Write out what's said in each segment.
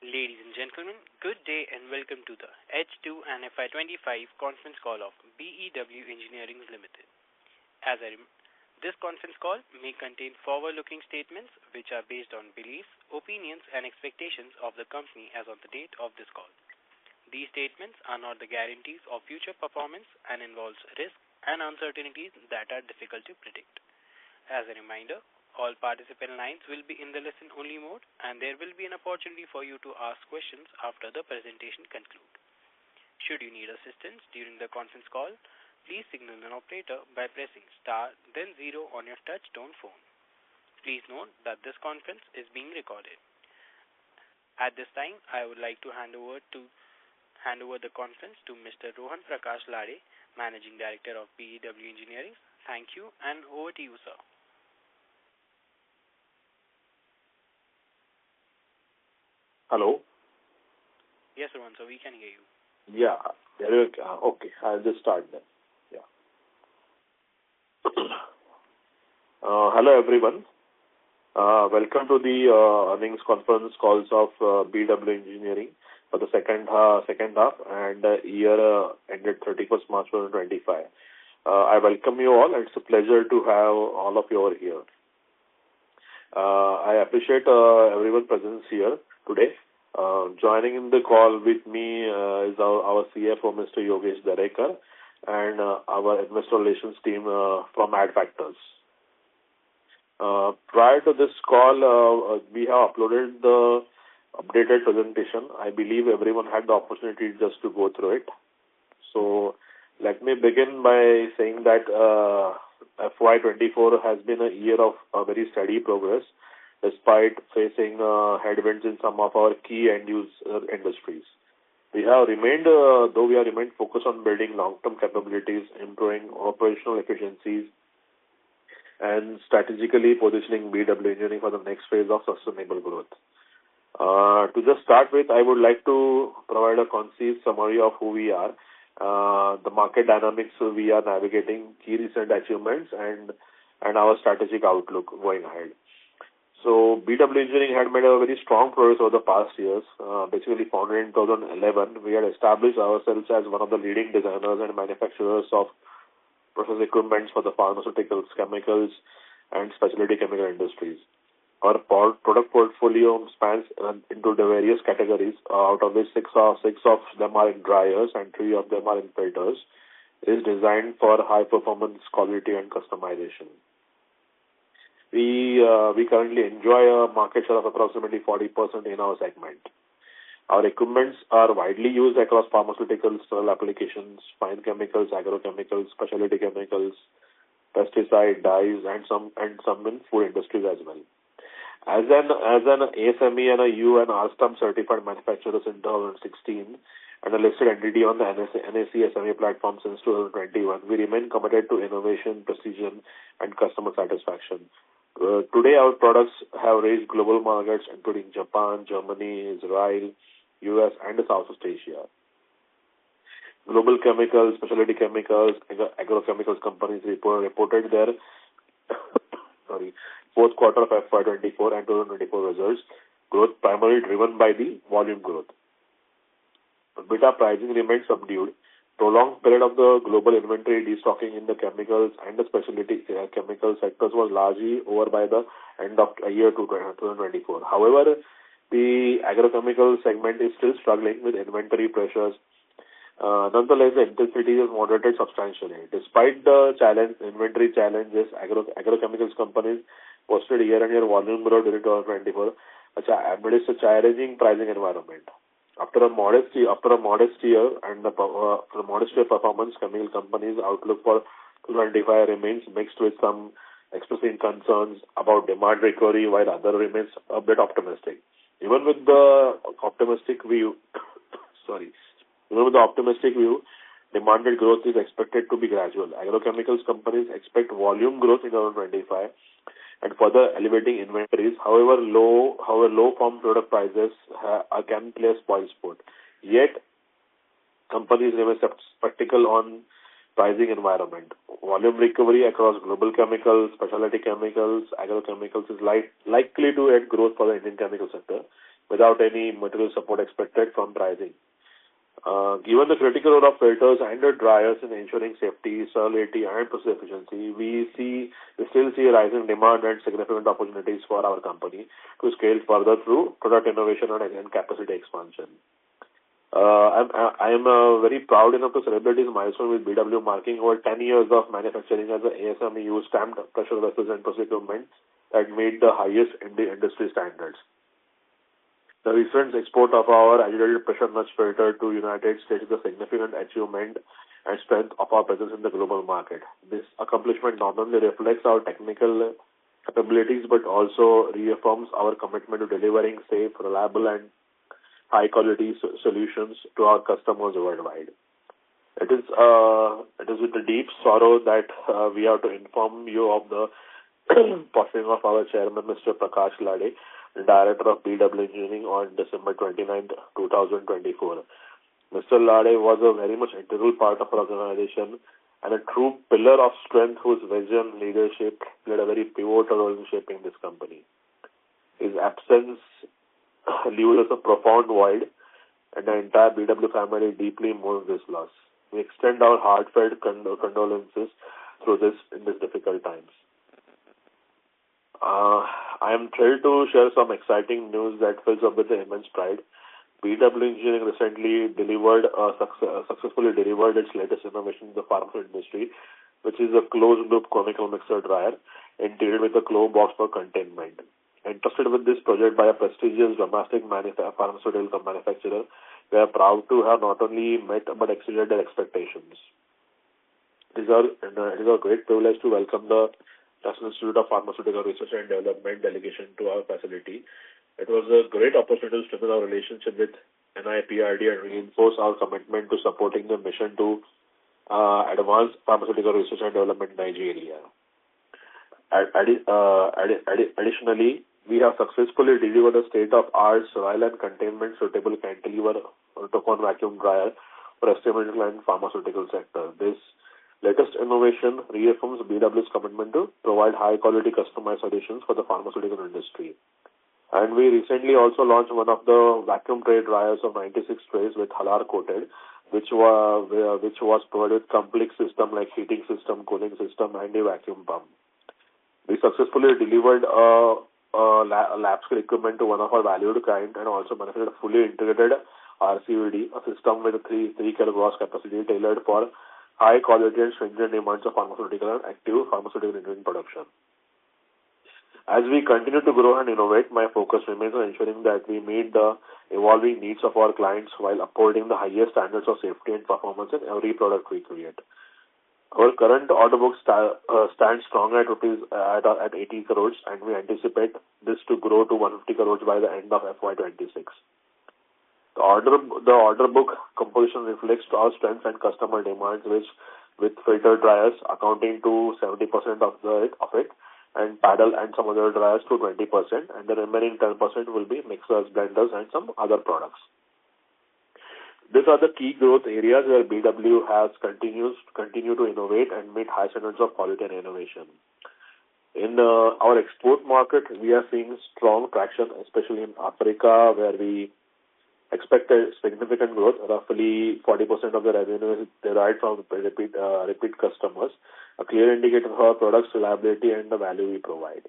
Ladies and gentlemen, good day and welcome to the H2 and FY25 conference call of BEW Engineering Limited. As a this conference call may contain forward-looking statements which are based on beliefs, opinions, and expectations of the company as on the date of this call. These statements are not the guarantees of future performance and involves risks and uncertainties that are difficult to predict. As a reminder, all participant lines will be in the listen-only mode, and there will be an opportunity for you to ask questions after the presentation concludes. Should you need assistance during the conference call, please signal an operator by pressing star then zero on your touch-tone phone. Please note that this conference is being recorded. At this time, I would like to hand over the conference to Mr. Rohan Prakash Lade, Managing Director of BEW Engineering. Thank you, and over to you, sir. Hello? Yes, Rohan, so we can hear you. Yeah. Okay. I'll just start then. Yeah. Hello, everyone. Welcome to the earnings conference calls of BW Engineering for the second half and year ended 31st March 2025. I welcome you all, and it's a pleasure to have all of you over here. I appreciate everyone's presence here today. Joining in the call with me is our CFO, Mr. Yogesh Darekar, and our investor relations team from Adfactors. Prior to this call, we have uploaded the updated presentation. I believe everyone had the opportunity just to go through it. So let me begin by saying that FY24 has been a year of very steady progress despite facing headwinds in some of our key end-use industries. We have remained focused on building long-term capabilities, improving operational efficiencies, and strategically positioning BW Engineering for the next phase of sustainable growth. To just start with, I would like to provide a concise summary of who we are, the market dynamics we are navigating, key recent achievements, and our strategic outlook going ahead. So BW Engineering had made a very strong progress over the past years. Basically founded in 2011, we had established ourselves as one of the leading designers and manufacturers of process equipment for the pharmaceuticals, chemicals, and specialty chemical industries. Our product portfolio spans into the various categories, out of which six of them are in dryers and 3 of them are in filters. It is designed for high performance, quality, and customization. We currently enjoy a market share of approximately 40% in our segment. Our equipments are widely used across pharmaceuticals, sterile applications, fine chemicals, agrochemicals, specialty chemicals, pesticide, dyes, and some in food industries as well. As an ASME and a U and R-Stamp certified manufacturer since 2016 and a listed entity on the NAC SME platform since 2021, we remain committed to innovation, precision, and customer satisfaction. Today, our products have reached global markets including Japan, Germany, Israel, US, and Southeast Asia. Global chemicals, specialty chemicals, agrochemicals companies reported their fourth quarter of FY24 and 2024 results, growth primarily driven by the volume growth. Beta pricing remained subdued. Prolonged period of the global inventory destocking in the chemicals and the specialty chemical sectors was largely over by the end of year 2024. However, the agrochemical segment is still struggling with inventory pressures. Nonetheless, the intensity is moderated substantially. Despite the inventory challenges, agrochemicals companies posted year-on-year volume growth during 2024 amidst a challenging pricing environment. After a modest year and the modest year performance, chemical companies' outlook for 2025 remains mixed, with some expressing concerns about demand recovery while others remains a bit optimistic. Even with the optimistic view, demanded growth is expected to be gradual. Agrochemicals companies expect volume growth in 2025 and further elevating inventories. However, low farm product prices can play a spoil sport. Yet, companies remain skeptical on pricing environment. Volume recovery across global chemicals, specialty chemicals, agrochemicals is likely to add growth for the Indian chemical sector. without any material support expected from pricing. Given the critical role of filters and the dryers in ensuring safety, sterility, and process efficiency, we still see a rising demand and significant opportunities for our company to scale further through product innovation and capacity expansion. I am very proud enough to celebrate this milestone with BEW marking over 10 years of manufacturing as an ASME stamped pressure vessels and process equipment that meet the highest industry standards. The recent export of our agitated pressure notch filter to United States is a significant achievement and strength of our presence in the global market. This accomplishment not only reflects our technical capabilities but also reaffirms our commitment to delivering safe, reliable, and high-quality solutions to our customers worldwide. It is with a deep sorrow that we have to inform you of the passing of our chairman, Mr. Prakash Lade, the director of BEW Engineering, on December 29, 2024. Mr. Lade was a very much integral part of our organization and a true pillar of strength whose vision leadership played a very pivotal role in shaping this company. His absence leaves us a profound void, and the entire BEW family deeply mourns this loss. We extend our heartfelt condolences through this in these difficult times. I am thrilled to share some exciting news that fills up with immense pride. BEW Engineering recently successfully delivered its latest innovation in the pharmaceutical industry, which is a closed-loop conical mixer dryer integrated with a glow box for containment. Entrusted with this project by a prestigious domestic pharmaceutical manufacturer, we are proud to have not only met but exceeded their expectations. It is our great privilege to welcome the National Institute of Pharmaceutical Research and Development delegation to our facility. It was a great opportunity to strengthen our relationship with NIPRD and reinforce our commitment to supporting the mission to advance pharmaceutical research and development in Nigeria. Additionally, we have successfully delivered a state-of-art sterile and containment-suitable cantilever autocon vacuum dryer for experimental and pharmaceutical sector. This latest innovation reaffirms BEW's commitment to provide high-quality customized solutions for the pharmaceutical industry. And we recently also launched one of the vacuum tray dryers of 96 trays with halar coated, which was provided with complex system like heating system, cooling system, and a vacuum pump. We successfully delivered a lab-scale equipment to one of our valued clients and also manufactured a fully integrated RCVD, a system with a 3 kg gross capacity tailored for high quality and stringent demands of pharmaceutical and active pharmaceutical ingredient production. As we continue to grow and innovate, my focus remains on ensuring that we meet the evolving needs of our clients while upholding the highest standards of safety and performance in every product we create. Our current order book stands strong at 80 crores, and we anticipate this to grow to 150 crores by the end of FY26. The order book composition reflects our strengths and customer demands, which with filter dryers accounting to 70% of it, and paddle and some other dryers to 20%, and the remaining 10% will be mixers, blenders, and some other products. These are the key growth areas where BEW has continue to innovate and meet high standards of quality and innovation. In our export market, we are seeing strong traction, especially in Africa, where we expect a significant growth. Roughly 40% of the revenue is derived from repeat customers, a clear indicator of our product's reliability and the value we provide.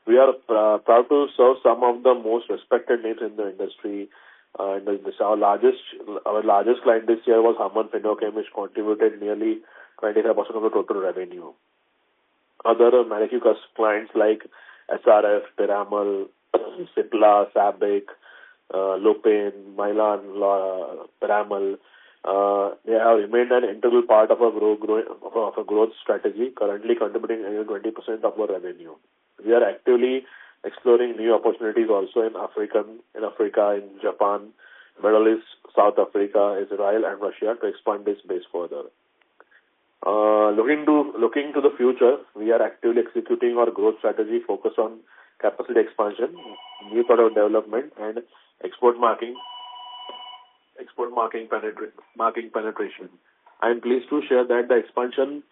We are proud to serve some of the most respected names in the industry. Our largest client this year was Harman Finnochem, which contributed nearly 25% of the total revenue. Other marquee clients like SRF, Piramal, Cipla, Sabic, Lupin, Milan, Piramal, they have remained an integral part of our growth strategy, currently contributing nearly 20% of our revenue. We are actively exploring new opportunities also in Africa, in Japan, Middle East, South Africa, Israel, and Russia to expand this base further. Looking to the future, we are actively executing our growth strategy focused on capacity expansion, new product development, and export marketing penetration. I am pleased to share that the expansion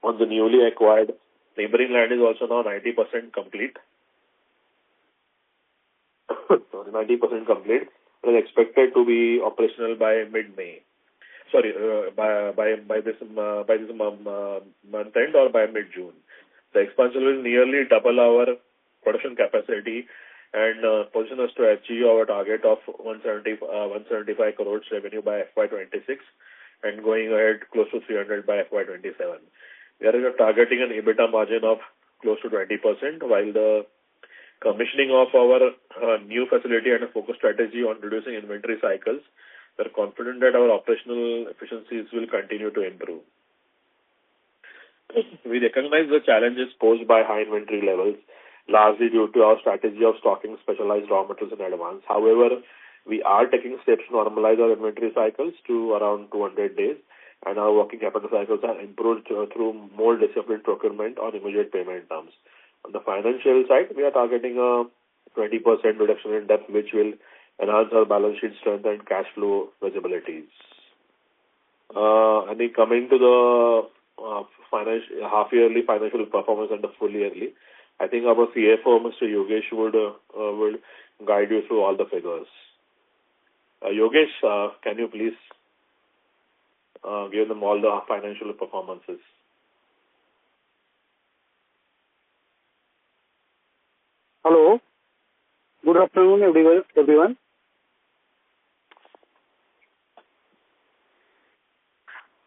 on the newly acquired neighboring land is also now 90% complete. sorry, 90% complete and is expected to be operational by mid-May. Sorry, by this month end or by mid-June. The expansion will nearly double our production capacity and position us to achieve our target of 175 crores revenue by FY26 and going ahead close to 300 by FY27. We are targeting an EBITDA margin of close to 20%, while the commissioning of our new facility and a focus strategy on reducing inventory cycles, we are confident that our operational efficiencies will continue to improve. We recognize the challenges posed by high inventory levels, largely due to our strategy of stocking specialized raw materials in advance. However, we are taking steps to normalize our inventory cycles to around 200 days, and our working capital cycles are improved through more disciplined procurement on immediate payment terms. On the financial side, we are targeting a 20% reduction in debt, which will enhance our balance sheet strength and cash flow visibilities. I think coming to the half-yearly financial performance and the full-yearly, I think our CFO, Mr. Yogesh, will guide you through all the figures. Yogesh, can you please give them all the financial performances? Hello. Good afternoon, everyone.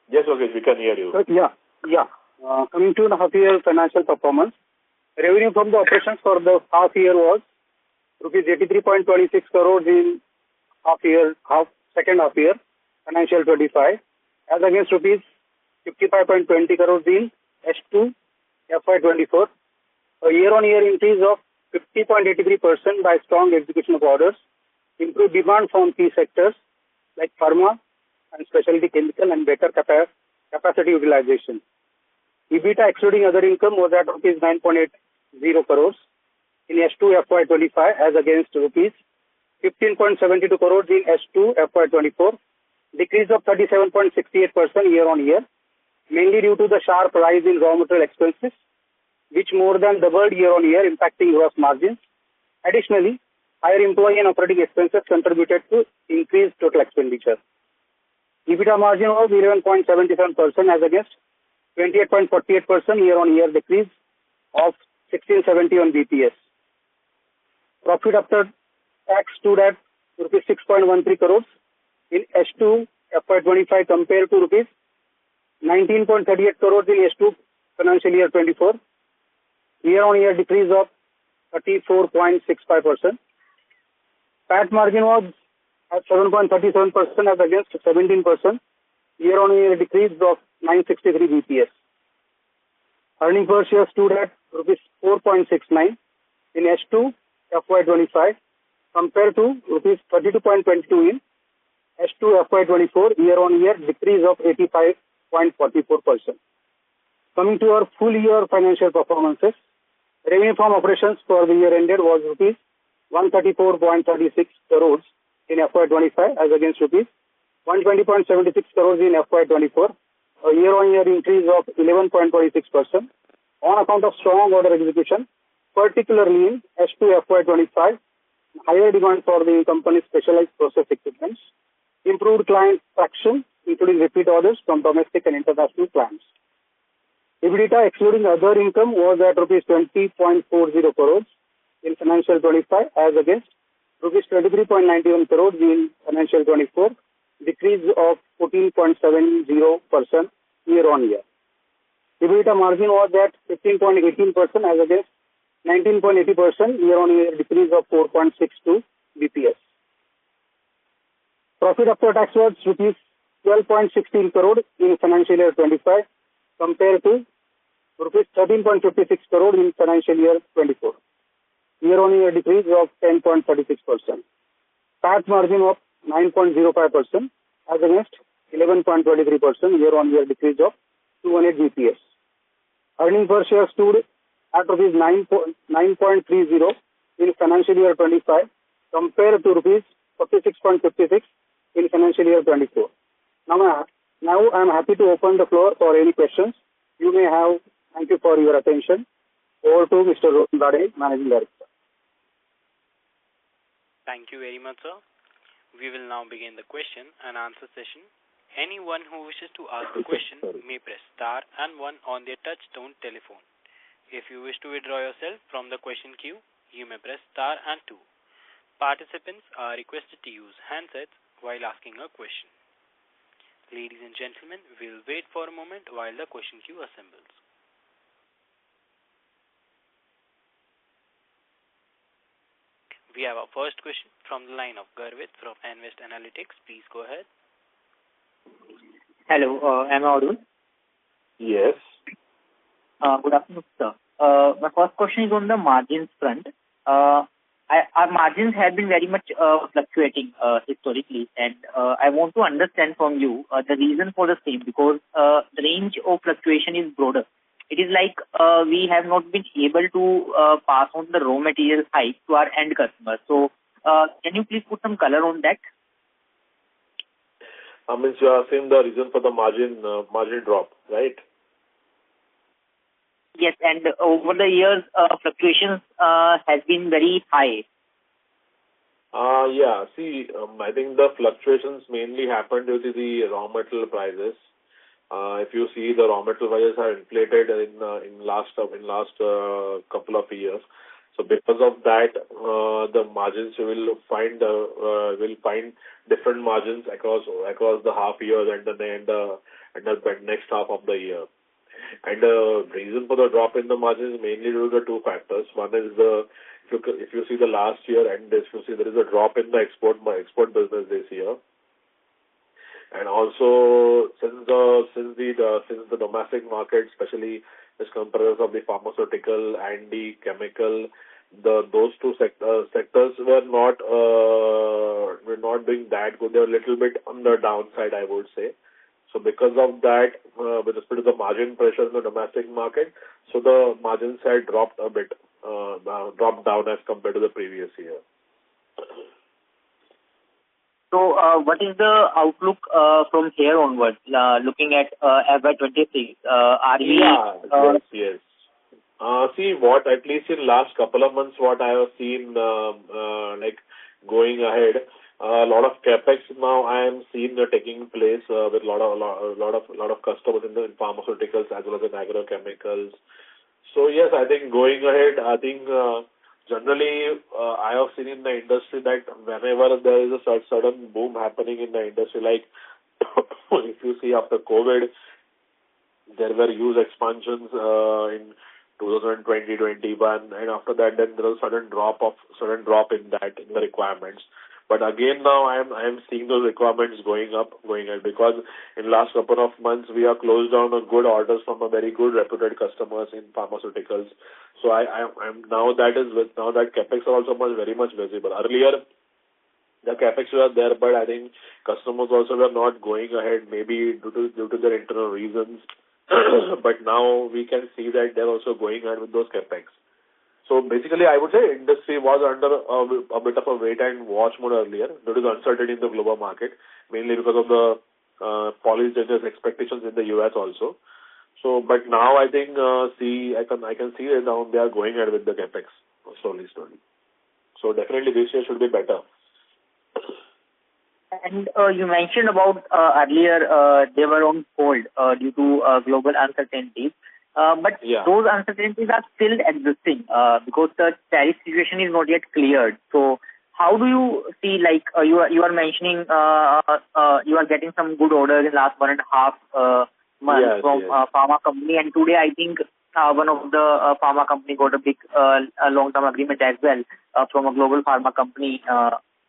Yes, Yogesh, we can hear you. Coming to the half-year financial performance, revenue from the operations for the half year was rupees 83.26 crores in second half year, financial 25, as against rupees 55.20 crores in H2 FY24, a year-on-year increase of 50.83% by strong execution of orders, improved demand from key sectors like pharma and specialty chemical, and better capacity utilization. EBITDA excluding other income was at rupees 9.80 crores in H2 FY25 as against rupees 15.72 crores in H2 FY24, decrease of 37.68% year-on-year, mainly due to the sharp rise in raw material expenses, which more than doubled year-on-year, impacting gross margins. Additionally, higher employee and operating expenses contributed to increased total expenditure. EBITDA margin was 11.77% as against 28.48% year-on-year, decrease of 1671 BPS. Profit after tax stood at rupees 6.13 crores in H2 FY25 compared to rupees 19.38 crores in H2 financial year 24, year-on-year decrease of 34.65%. PAT margin was at 7.37% as against 17%, year-on-year decrease of 963 BPS. Earning per share stood at rupees 4.69 in H2 FY25 compared to rupees 32.22 in H2 FY24, year-on-year decrease of 85.44%. Coming to our full year financial performances, revenue from operations for the year ended was rupees 134.36 crores in FY25 as against rupees 120.76 crores in FY24, a year-on-year increase of 11.26% on account of strong order execution, particularly in H2 FY25, higher demand for the company's specialized process equipments, improved client traction, including repeat orders from domestic and international clients. EBITDA excluding other income was at rupees 20.40 crores in financial 25 as against rupees 23.91 crores in financial 24, decrease of 14.70% year-on-year. EBITDA margin was at 15.18% as against 19.80% year-on-year, decrease of 4.62 BPS. Profit after tax was rupees 12.16 crore in financial year 25 compared to rupees 13.56 crore in financial year 24, year-on-year decrease of 10.36%. PAT margin of 9.05% as against 11.23% year-on-year decrease of 200 BPS. Earning per share stood at rupees 9.30 in financial year 25 compared to rupees 46.56 in financial year 24. Now I am happy to open the floor for any questions you may have. Thank you for your attention. Over to Mr. Dade, Managing Director. Thank you very much, sir. We will now begin the question and answer session. Anyone who wishes to ask a question Sorry. may press star and one on their touch-tone telephone. If you wish to withdraw yourself from the question queue, you may press star and two. Participants are requested to use handsets while asking a question. Ladies and gentlemen, we'll wait for a moment while the question queue assembles. We have our first question from the line of Garvit from Analyst Analytics. Please go ahead. Hello, am I audible? Yes. Good afternoon, sir. My first question is on the margins front. Our margins have been very much fluctuating historically, and I want to understand from you the reason for the same, because the range of fluctuation is broader. It is like we have not been able to pass on the raw material hike to our end customers. So, can you please put some color on that? Means you are saying the reason for the margin drop, right? Yes, and over the years, fluctuations has been very high. Yeah. See, I think the fluctuations mainly happened due to the raw material prices. If you see, the raw material prices are inflated in last couple of years. So because of that, the margins will find different margins across the half year and the next half of the year. And the reason for the drop in the margin is mainly due to the two factors. One is if you see the last year and this, you see there is a drop in the export business this year. And also since the domestic market, especially is comprised of the pharmaceutical and the chemical, those two sectors were not doing that good. They were a little bit on the downside, I would say. So because of that, with respect to the margin pressure in the domestic market, so the margins had dropped a bit, dropped down as compared to the previous year. So, what is the outlook from here onwards, looking at FY26? Are we... Yes. See, what at least in last couple of months, what I have seen, like going ahead, a lot of capex now I am seeing taking place with lot of customers in the pharmaceuticals as well as in agrochemicals. So yes, I think going ahead, I think generally I have seen in the industry that whenever there is a sudden boom happening in the industry, like if you see after COVID, there were huge expansions in 2020, 21, and after that, then there was sudden drop in the requirements. But again, now I am seeing those requirements going up, because in last couple of months we have closed down on good orders from a very good reputed customers in pharmaceuticals. So I'm now that capex are also very much visible. Earlier, the capex were there, but I think customers also were not going ahead, maybe due to their internal reasons. But now we can see that they're also going ahead with those capex. So basically, I would say industry was under a bit of a wait and watch mode earlier due to the uncertainty in the global market, mainly because of the policy changes expectations in the US also. So, but now I think I can see that now they are going ahead with the capex slowly. So definitely this year should be better. And you mentioned about earlier they were on hold due to global uncertainties. But those uncertainties are still existing because the tariff situation is not yet cleared. So how do you see, like you are mentioning you are getting some good orders in last 1.5 months from pharma company, and today I think one of the pharma company got a big long-term agreement as well from a global pharma company.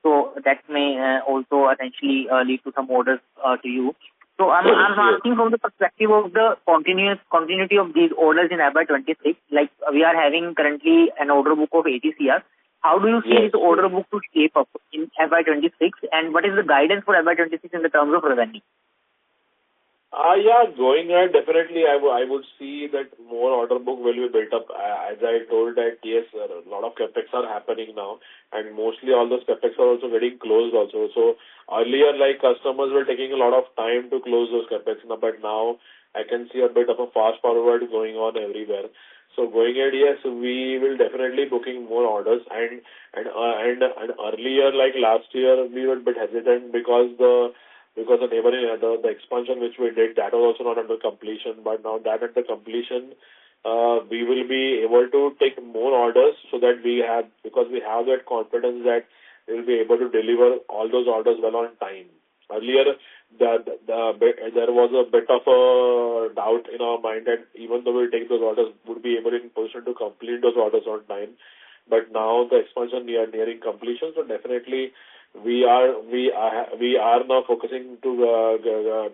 So that may also essentially lead to some orders to you. So I'm asking from the perspective of the continuity of these orders in FY26. Like we are having currently an order book of 80 CR. How do you see this order book to shape up in FY26, and what is the guidance for FY26 in the terms of revenue? Going ahead, definitely I would see that more order book will be built up. As I told that, yes, a lot of capex are happening now, and mostly all those capex are also getting closed also. So earlier, like customers were taking a lot of time to close those capex, but now I can see a bit of a fast forward going on everywhere. So going ahead, yes, we will definitely booking more orders. And earlier, like last year, we were a bit hesitant because the neighboring the expansion which we did, that was also not under completion. But now that under completion, we will be able to take more orders so that because we have that confidence that we will be able to deliver all those orders well on time. Earlier, there was a bit of a doubt in our mind that even though we take those orders, would be able in position to complete those orders on time. But now the expansion we are nearing completion, so definitely we are now focusing to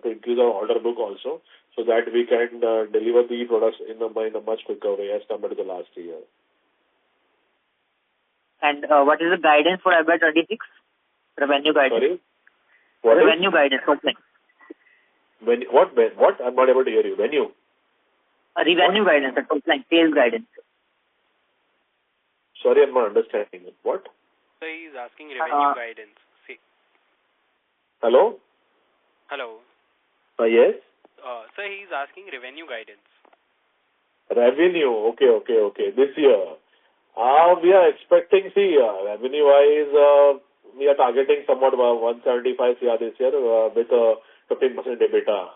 increase our order book also, so that we can deliver the products in a much quicker way as compared to the last year. And what is the guidance for FY26? Revenue guidance. Sorry? What revenue guidance, something. What? I'm not able to hear you. Revenue? Revenue guidance, the top line, sales guidance. Sorry, I'm not understanding it. What? So he's asking revenue guidance. See. Hello? Hello. Yes? So he's asking revenue guidance. Revenue. Okay. This year. We are expecting, revenue-wise, we are targeting somewhat about 175 CR this year with a 15% EBITDA.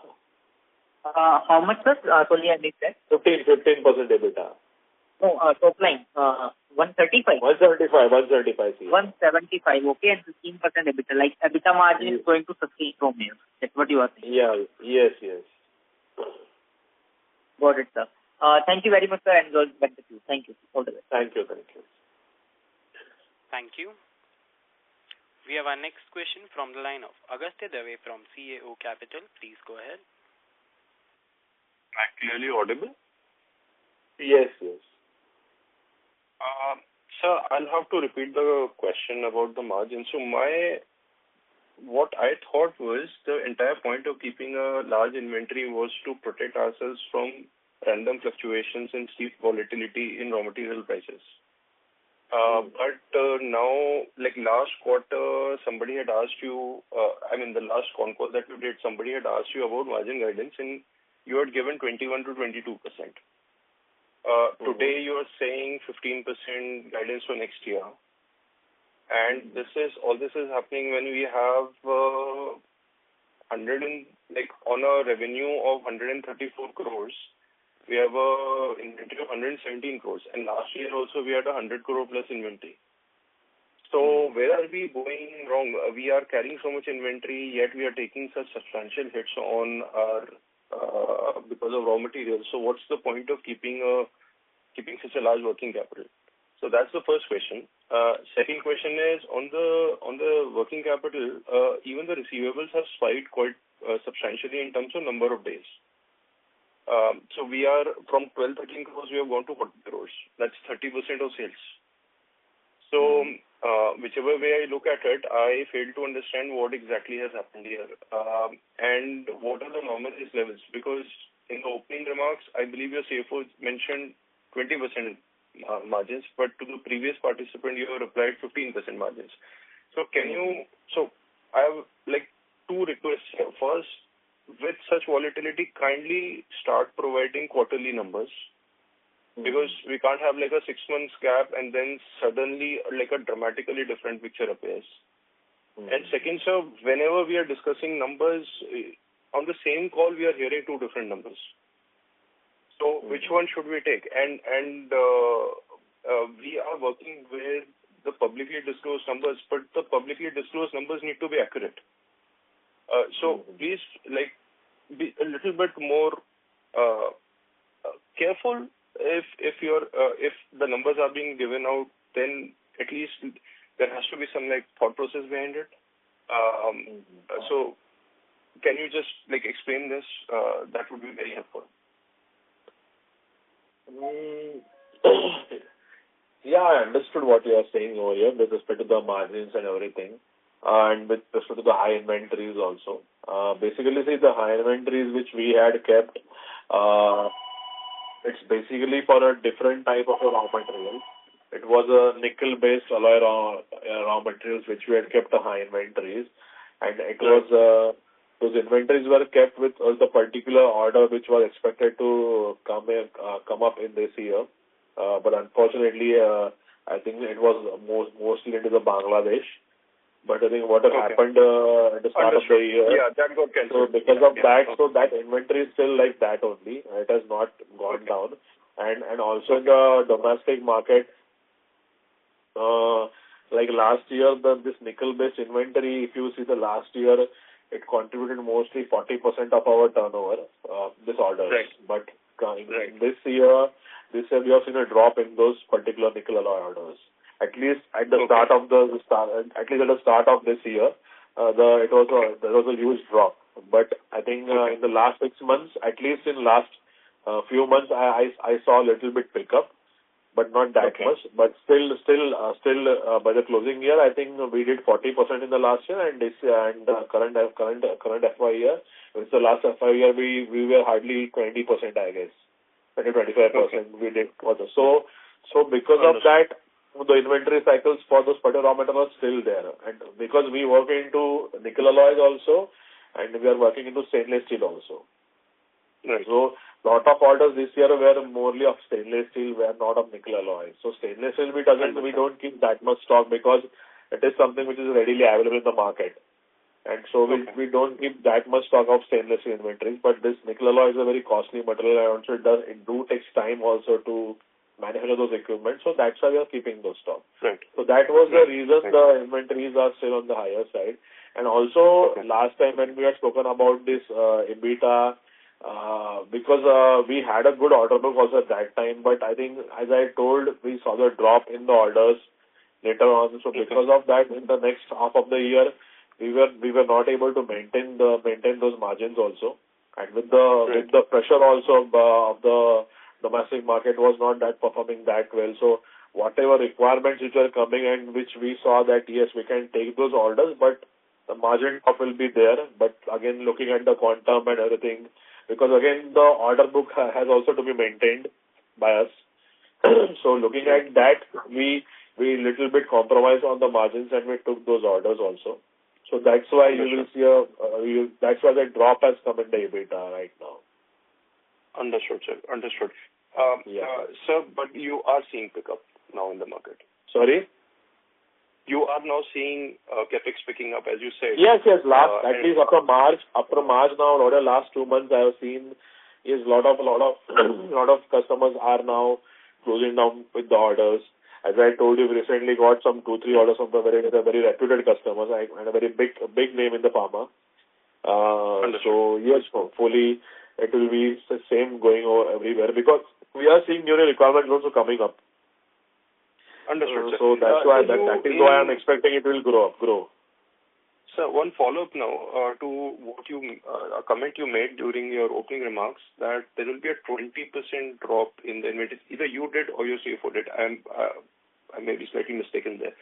How much, sir? Sorry, I missed that. 15% EBITDA. No, top line. 135. 175 CR. 175, okay, and 15% EBITDA. Like EBITDA margin is going to sustain from here. That's what you are saying. Yeah, yes. Got it, sir. Thank you very much, sir, and George, back to you. Thank you. All the best. Thank you. Thank you. We have our next question from the line of Agastya Dave from CAO Capital. Please go ahead. Am I clearly audible? Yes. Sir, I'll have to repeat the question about the margin. So what I thought was the entire point of keeping a large inventory was to protect ourselves from random fluctuations and steep volatility in raw material prices. But now, like last quarter, somebody had asked you, the last con call that you did, somebody had asked you about margin guidance, and you had given 21 to 22%. Today, you are saying 15% guidance for next year. And all this is happening when we have on a revenue of 134 crores. We have a inventory of 117 crores, and last year also we had 100 crore plus inventory. So where are we going wrong? We are carrying so much inventory, yet we are taking such substantial hits on our because of raw materials. So what's the point of keeping such a large working capital? So that's the first question. Second question is on the working capital. Even the receivables have spiked quite substantially in terms of number of days. So we are from 12-13 crores, we have gone to 40 crores. That's 30% of sales. So whichever way I look at it, I fail to understand what exactly has happened here and what are the normalized levels. Because in the opening remarks, I believe your CFO mentioned 20% margins, but to the previous participant, you have replied 15% margins. So I have two requests here. First, with such volatility, kindly start providing quarterly numbers, because we can't have a 6 months gap and then suddenly a dramatically different picture appears. And second, sir, whenever we are discussing numbers on the same call, we are hearing two different numbers. So which one should we take? And we are working with the publicly disclosed numbers, but the publicly disclosed numbers need to be accurate. So please, be a little bit more careful. If the numbers are being given out, then at least there has to be some thought process behind it. So can you just explain this? That would be very helpful. Yeah, I understood what you are saying over here with respect to the margins and everything, and with respect to the high inventories also. Basically, the high inventories which we had kept, it's basically for a different type of a raw material. It was a nickel-based alloy raw materials which we had kept the high inventories, and it was those inventories were kept with the particular order which was expected to come up in this year. But unfortunately, I think it was mostly into the Bangladesh. But I think what had happened at the start of the year. Yeah, that got cancelled. So because of that, so that inventory is still like that only. It has not gone down. And also in the domestic market, like last year, this nickel-based inventory, if you see the last year, it contributed mostly 40% of our turnover, this orders. Right. But this year we have seen a drop in those particular nickel alloy orders. At least at the start of this year, there was a huge drop. But I think in the last 6 months, at least in last few months, I saw a little bit pickup, but not that much. But still, by the closing year, I think we did 40% in the last year, and this and current FY year. It's the last FY year we were hardly 20%, I guess, 25% we did quarter. So because of that, the inventory cycles for those particular raw materials are still there. And because we work into nickel alloys also, and we are working into stainless steel also. Right. So lot of orders this year were morely of stainless steel, were not of nickel alloys. So stainless steel we don't keep that much stock because it is something which is readily available in the market. And so we don't keep that much stock of stainless steel inventories. But this nickel alloy is a very costly material, and also it takes time also to manufacture those equipment. So that's why we are keeping those stock. Right. So that was the reason the inventories are still on the higher side. And also last time when we had spoken about this EBITDA, because we had a good order book also at that time, but I think as I told, we saw the drop in the orders later on. So because of that, in the next half of the year, we were not able to maintain those margins also. And with the pressure also of the domestic market was not that performing that well. So whatever requirements which were coming and which we saw that yes, we can take those orders, but the margin drop will be there. But again, looking at the quantum and everything, because again the order book has also to be maintained by us. So looking at that, we little bit compromised on the margins and we took those orders also. So that's why you will see that's why the drop has come in the EBITDA right now. Understood, sir. Understood. Sir, but you are seeing pickup now in the market. Sorry? You are now seeing capex picking up, as you said. Yes. At least after March now, over the last 2 months, I have seen is lot of customers are now closing down with the orders. As I told you, we recently got some 2-3 orders from the very reputed customers and a very big name in the pharma. So yes, hopefully it will be the same going over everywhere because we are seeing new requirements also coming up. Understood, sir. So that's why that is why I'm expecting it will grow. Sir, one follow-up now to what a comment you made during your opening remarks that there will be a 20% drop in the inventory. Either you did or your CFO did. I may be slightly mistaken there.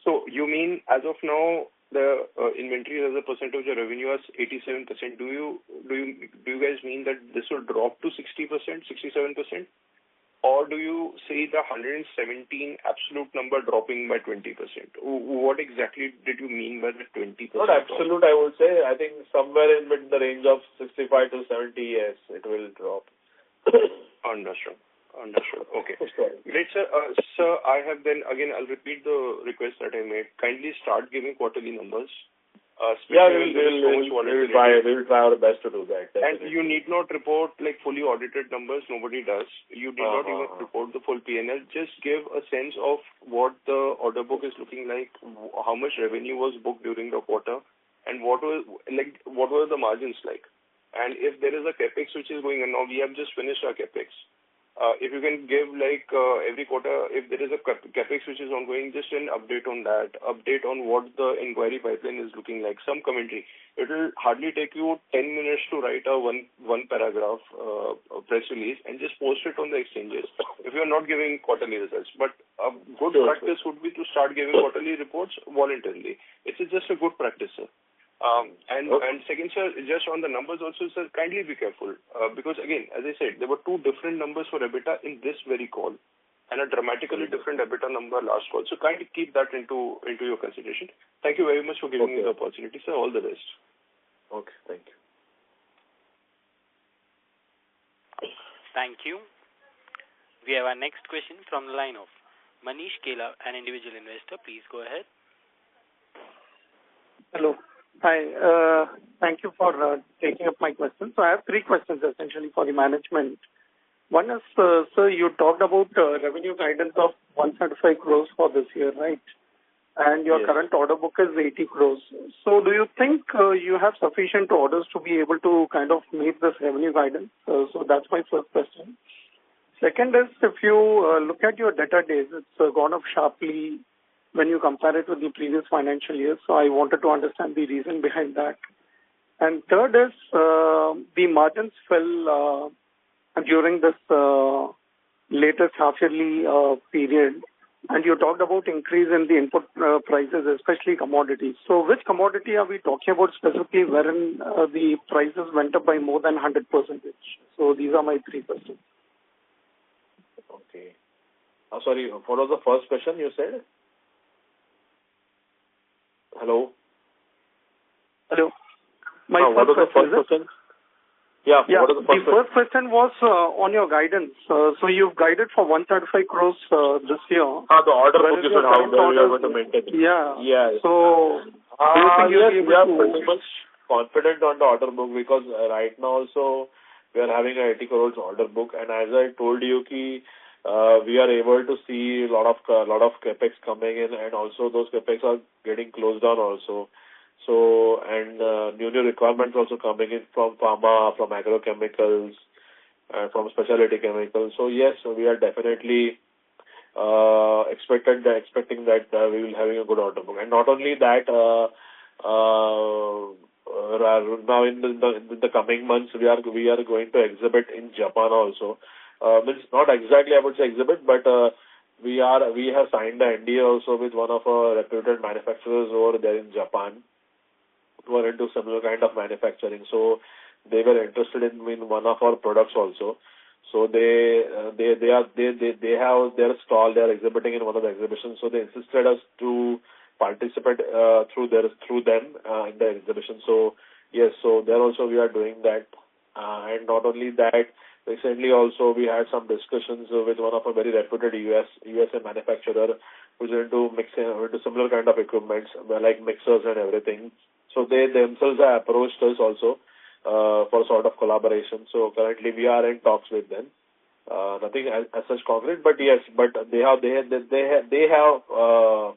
So you mean as of now the inventory as a percentage of revenue is 87%? Do you guys mean that this will drop to 60%, 67%? Or do you say the 117 absolute number dropping by 20%? What exactly did you mean by the 20%? Not absolute, I would say. I think somewhere in the range of 65 to 70, yes, it will drop. Understood. Okay. Great, sir. Sir, I have then, again, I'll repeat the request that I made. Kindly start giving quarterly numbers. We will try our best to do that. Definitely. And you need not report like fully audited numbers. Nobody does. You need not even report the full P&L. Just give a sense of what the order book is looking like, how much revenue was booked during the quarter, and what were the margins like. And if there is a capex which is going on, now we have just finished our capex. If you can give every quarter, if there is a capex which is ongoing, just an update on that, update on what the inquiry pipeline is looking like, some commentary. It will hardly take you 10 minutes to write a one paragraph press release and just post it on the exchanges if you are not giving quarterly results. But a good practice would be to start giving quarterly reports voluntarily. It's just a good practice, sir. And second, sir, just on the numbers also, sir, kindly be careful because again, as I said, there were two different numbers for EBITDA in this very call and a dramatically different EBITDA number last call. So kindly keep that into your consideration. Thank you very much for giving me the opportunity, sir. All the best. Okay, thank you. Thank you. We have our next question from the line of Manish Kela, an individual investor. Please go ahead. Hello. Hi. Thank you for taking up my question. So I have three questions essentially for the management. One is, sir, you talked about revenue guidance of 135 crores for this year, right? And your current order book is 80 crores. So do you think you have sufficient orders to be able to kind of meet this revenue guidance? So that's my first question. Second is, if you look at your debtor days, it's gone up sharply when you compare it with the previous financial year. So I wanted to understand the reason behind that. And third is, the margins fell during this latest half-yearly period. And you talked about increase in the input prices, especially commodities. So which commodity are we talking about specifically wherein the prices went up by more than 100%? So these are my three questions. Okay. Sorry, what was the first question you said? Hello? Hello. What was the first question? Yeah, what was the first question? The first question was on your guidance. So you've guided for 135 crores this year. The order book is how we are going to maintain it. Yeah. So do you think yes, we are pretty much confident on the order book because right now also we are having a 80 crores order book, and as I told you, we are able to see a lot of capex coming in, and also those capex are getting closed down also. So, and new requirements also coming in from pharma, from agrochemicals, from specialty chemicals. So yes, we are definitely expecting that we will having a good order book. And not only that, now in the coming months we are going to exhibit in Japan also. Means not exactly I would say exhibit, but we have signed the NDA also with one of our reputed manufacturers over there in Japan, who are into similar kind of manufacturing. So they were interested in one of our products also. So they have their stall. They are exhibiting in one of the exhibitions. So they insisted us to participate through them in the exhibition. So yes, so there also we are doing that. And not only that, recently also we had some discussions with one of a very reputed USA manufacturer who's into similar kind of equipments like mixers and everything. So they themselves have approached us also for sort of collaboration. So currently we are in talks with them. Nothing as such concrete, but yes, but they have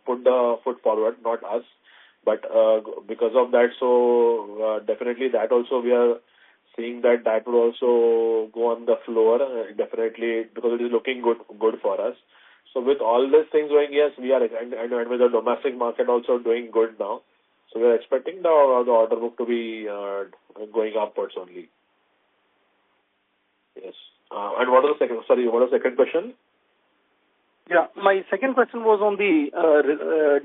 put the foot forward, not us. But because of that, so definitely that also we are seeing that will also go on the floor definitely because it is looking good for us. So with all these things going, yes, we are and with the domestic market also doing good now. So we are expecting the order book to be going upwards only. Yes. And what was the second question? Yeah, my second question was on the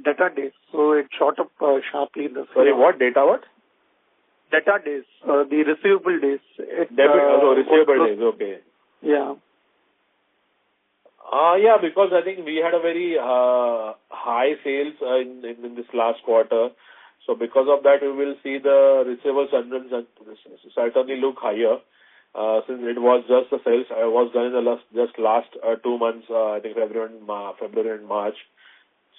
data days. So it shot up sharply this Sorry, year. what? Data what? Data days, the receivable days. Receivable days, okay. Yeah. Yeah, because I think we had a very high sales in this last quarter. So because of that, we will see the receivables certainly look higher since it was just the sales was done in the last 2 months, I think February and March.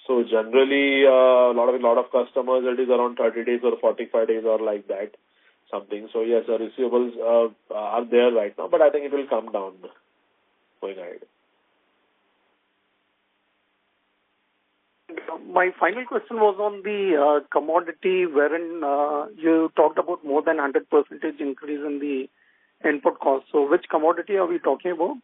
So generally, a lot of customers, it is around 30 days or 45 days or like that, something. So yes, the receivables are there right now, but I think it will come down going ahead. My final question was on the commodity, wherein you talked about more than 100% increase in the input cost. So which commodity are we talking about?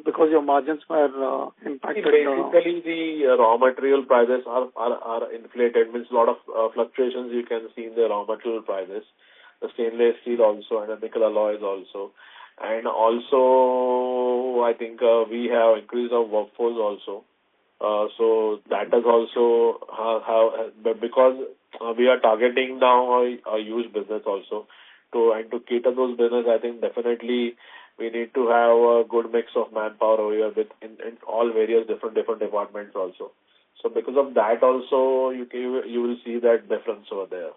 Because your margins were impacted. Basically, the raw material prices are inflated. Means a lot of fluctuations you can see in the raw material prices. The stainless steel also and the nickel alloys also. And also, I think we have increased our workforce also. So that is also because we are targeting now a huge business also. To cater those business, I think definitely we need to have a good mix of manpower over here in all various different departments also. So because of that also, you will see that difference over there.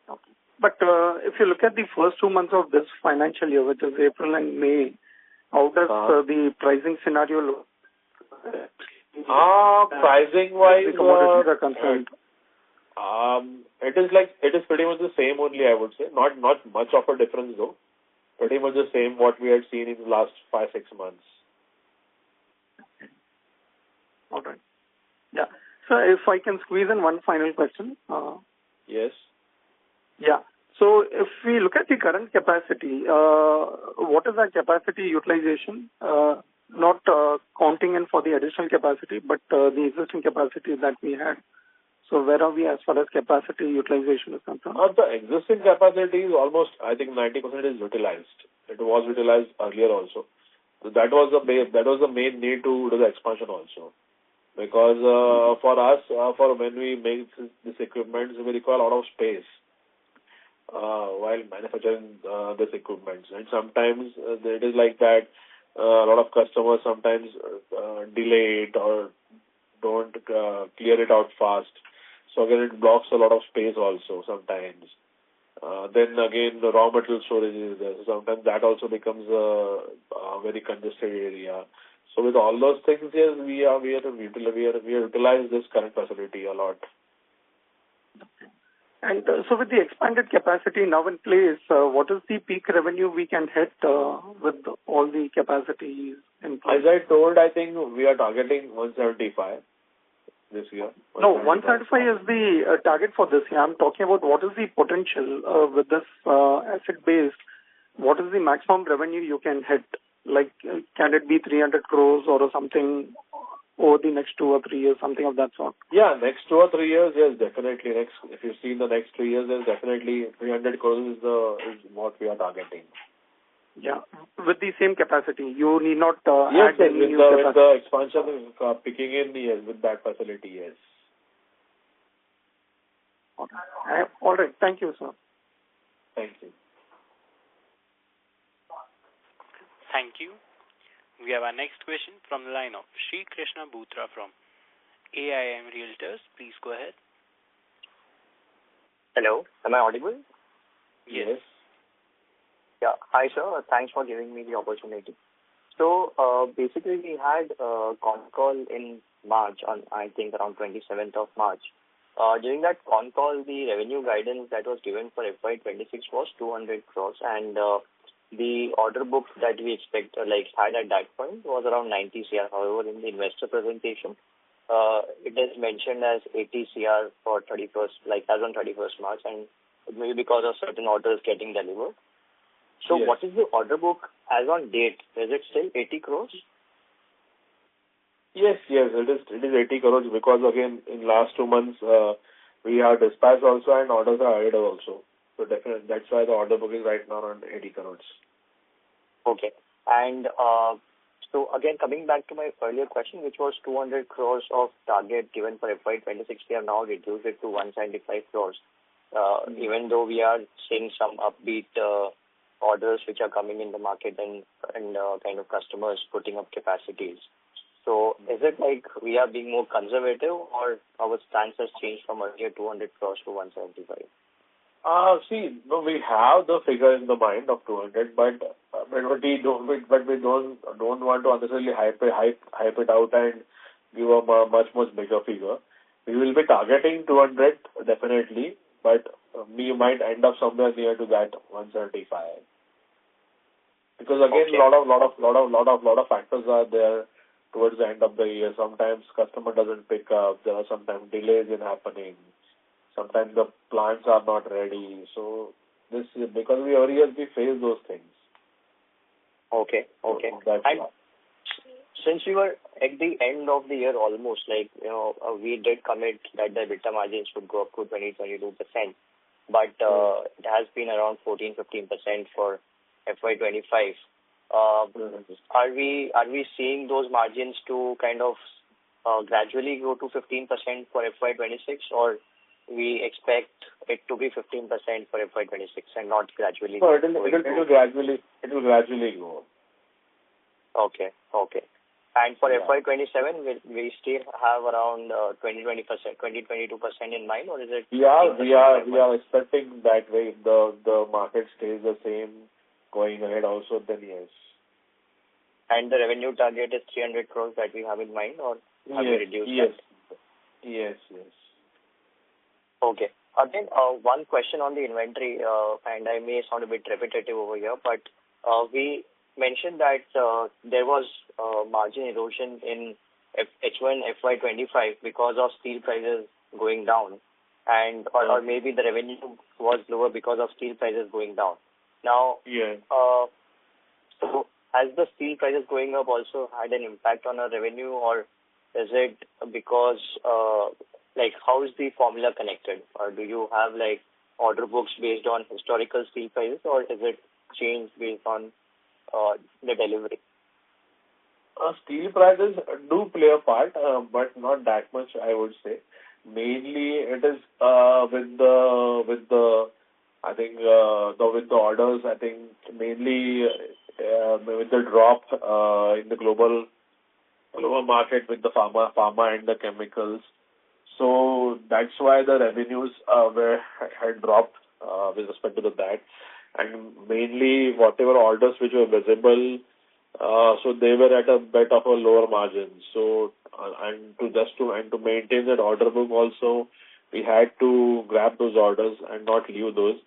Okay. But if you look at the first 2 months of this financial year, which is April and May, how does the pricing scenario look? Pricing-wise, the commodities are concerned. it is pretty much the same only, I would say. Not much of a difference though. Pretty much the same what we had seen in the last 5-6 months. All right. Yeah. So if I can squeeze in one final question. Yes. Yeah. So if we look at the current capacity, what is our capacity utilization? Not counting in for the additional capacity, but the existing capacity that we had. So where are we as far as capacity utilization is concerned? The existing capacity is almost, I think 90% is utilized. It was utilized earlier also. So that was the main need to do the expansion also. Because for us, for when we make this equipment, we require a lot of space while manufacturing this equipment. And sometimes it is like that. A lot of customers sometimes delay it or don't clear it out fast. So again, it blocks a lot of space also sometimes. Then again, the raw material storage is there. So sometimes that also becomes a very congested area. So with all those things, yes, we have utilized this current facility a lot. And so with the expanded capacity now in place, what is the peak revenue we can hit with all the capacities in place? As I told, I think we are targeting 175 this year. No, 175 is the target for this year. I'm talking about what is the potential with this asset base. What is the maximum revenue you can hit? Like, can it be 300 crores or something over the next 2 or 3 years, something of that sort? Yeah, next 2 or 3 years, yes, definitely. If you see in the next 3 years, then definitely 300 crores is what we are targeting. Yeah, with the same capacity. You need not add any new capacity. With the expansion picking in, yes, with that facility, yes. Okay. All right. Thank you, sir. Thank you. Thank you. We have our next question from the line of Sri Krishna Bhutra from AIM Realtors. Please go ahead. Hello. Am I audible? Yes. Yeah. Hi, sir. Thanks for giving me the opportunity. So, basically, we had a con call in March, on I think around 27th of March. During that con call, the revenue guidance that was given for FY26 was 200 crores, and the order book that we had at that point was around 90 CR. However, in the investor presentation, it is mentioned as 80 CR for 31st, as on 31st March, and it may be because of certain orders getting delivered. So yes. What is the order book as on date? Is it still 80 crores? Yes, it is 80 crores because again in last 2 months we have dispatched also and orders are added also. So definitely that's why the order book is right now around 80 crores. Okay. And so again, coming back to my earlier question, which was 200 crores of target given for FY26, we have now reduced it to 175 crores. Even though we are seeing some upbeat orders which are coming in the market and kind of customers putting up capacities. So is it like we are being more conservative or our stance has changed from earlier 200 crores to 175? We have the figure in the mind of 200, but we don't want to unnecessarily hype it out and give a much bigger figure. We will be targeting 200 definitely, but we might end up somewhere near to that 175. Because again, okay. lot of factors are there towards the end of the year. Sometimes customer doesn't pick up. There are sometimes delays in happening. Sometimes the plants are not ready. So this is because we face those things. Okay. And since we were at the end of the year almost, we did commit that the EBITDA margins would go up to 20-22%, but it has been around 14-15% for FY25. Are we seeing those margins to kind of gradually go to 15% for FY26, or we expect it to be 15% for FY26 and not gradually? No, it will gradually go. Okay. And for Yeah. FY27, we still have around 20-22% in mind, or is it? Yeah, we are expecting that way. If the market stays the same going ahead also, then yes. And the revenue target is 300 crores that we have in mind, or have we reduced that? Yes. Okay. Again, one question on the inventory, and I may sound a bit repetitive over here, but we mentioned that there was margin erosion in H1 FY25 because of steel prices going down, and or maybe the revenue was lower because of steel prices going down. Now, so has the steel prices going up also had an impact on our revenue, or is it because how is the formula connected? Or do you have order books based on historical steel prices, or is it changed based on the delivery? Steel prices do play a part, but not that much, I would say. Mainly, it is with the orders. I think mainly with the drop in the global market with the pharma and the chemicals. So that's why the revenues had dropped with respect to that, and mainly whatever orders which were visible, so they were at a bit of a lower margin. So to maintain that order book also, we had to grab those orders and not leave those.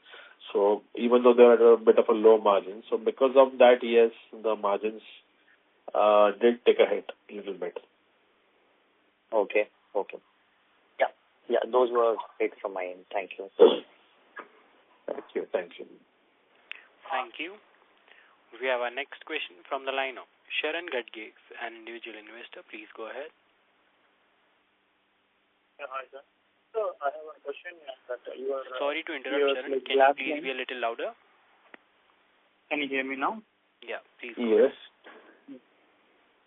So even though they were at a bit of a low margin, so because of that, yes, the margins did take a hit a little bit. Okay. Yeah, those were it from my end. Thank you. Thank you. Thank you. We have our next question from the line of Sharan Gadge, an individual investor. Please go ahead. Yeah, hi, sir. So I have a question that you are... Sorry to interrupt, Sharan. Can you please be a little louder? Can you hear me now? Yeah, please. Yes.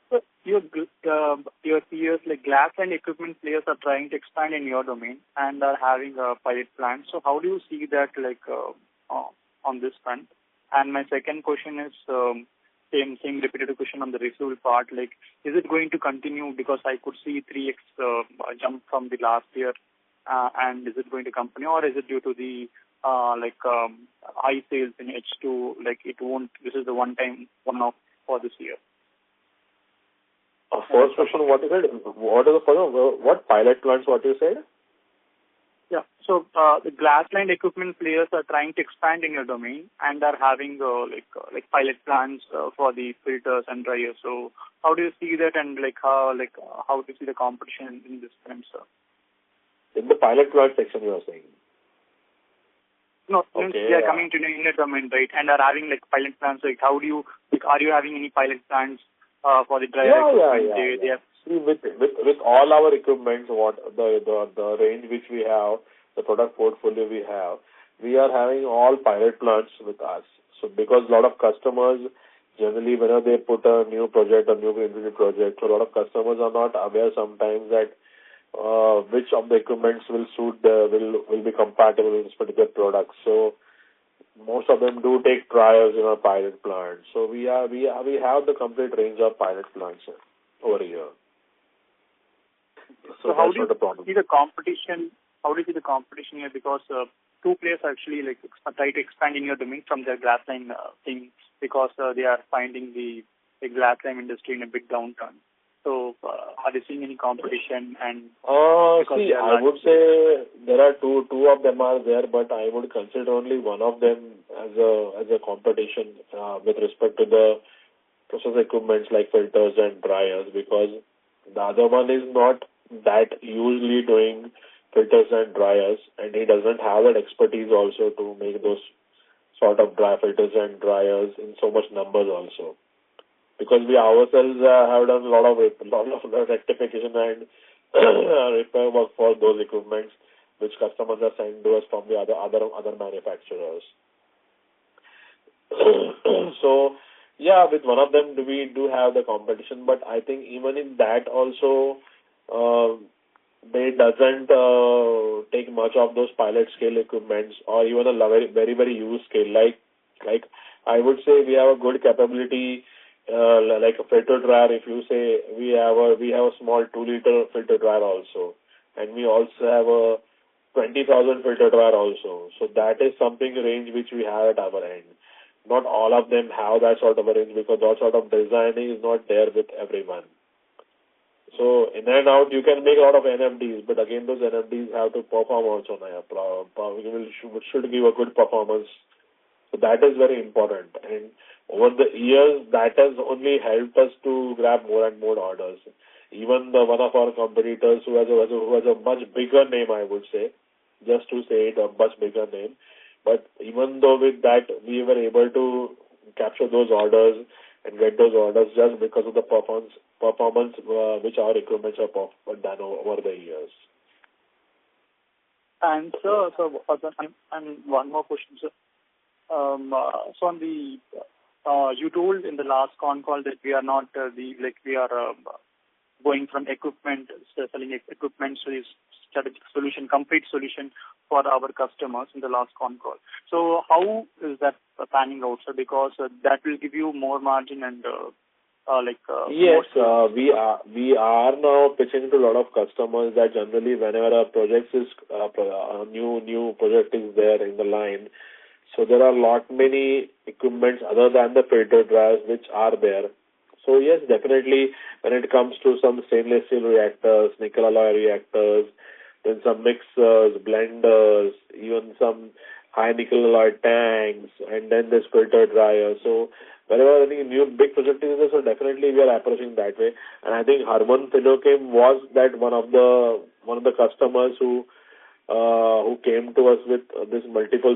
So your peers, glass and equipment players, are trying to expand in your domain and are having a pilot plant. So how do you see that on this front? And my second question is same repetitive question on the receivable part. Is it going to continue? Because I could see 3x jump from the last year, and is it going to continue, or is it due to the high sales in H2? It won't. This is the one-off for this year. First question, what is it? What is the first? What pilot plants? What you said? Yeah. So the glass line equipment players are trying to expand in your domain and are having pilot plants for the filters and dryers. So how do you see that, and how do you see the competition in this time, sir? In the pilot plant section, you are saying? No, they are coming to in your domain, right? And are having pilot plants. How do you are you having any pilot plants for the dryer equipment? Yeah. See, with all our equipment, what the range which we have, the product portfolio we are having all pilot plants with us. So because a lot of customers generally, whenever they put a new project, a new greenfield project, so a lot of customers are not aware sometimes that which of the equipments will suit will be compatible with this particular product. So most of them do take trials in our pilot plant. So we have the complete range of pilot plants over here. So how do you see the competition? How do you see the competition here? Because two players actually try to expand in your domain from their glass line thing, because they are finding the glass line industry in a big downturn. So are they seeing any competition? And I would say there are two of them are there, but I would consider only one of them as a competition with respect to the process equipments like filters and dryers, because the other one is not that usually doing filters and dryers, and he doesn't have that expertise also to make those sort of dry filters and dryers in so much numbers also. Because we ourselves have done a lot of rectification and repair work for those equipments which customers are sending to us from the other manufacturers. So yeah, with one of them we do have the competition, but I think even in that also they doesn't take much of those pilot scale equipments or even a very very used scale. Like I would say we have a good capability like a filter dryer. If you say we have a small 2-liter filter dryer also, and we also have a 20,000 filter dryer also. So that is something range which we have at our end. Not all of them have that sort of a range because that sort of designing is not there with everyone. So in and out, you can make a lot of NFDs, but again, those NFDs have to perform also. Should give a good performance. So that is very important. And over the years, that has only helped us to grab more and more orders. Even one of our competitors who has a much bigger name, I would say, just to say it, a much bigger name. But even though with that, we were able to capture those orders and get those orders just because of the performance which our equipments have done over the years. And sir, and one more question, sir. So on the you told in the last con call that we are not we are going from equipment, selling equipment to strategic solution, complete solution for our customers in the last con call. So how is that panning out, sir? Because that will give you more margin and yes, we are now pitching to a lot of customers that generally whenever a project is a new project is there in the line, so there are many equipments other than the filter dryers which are there. So yes, definitely when it comes to some stainless steel reactors, nickel alloy reactors, then some mixers, blenders, even some high nickel alloy tanks, and then this filter dryer. So wherever any new big project is there, so definitely we are approaching that way. And I think Harman Philochem was that one of the customers who came to us with this multiple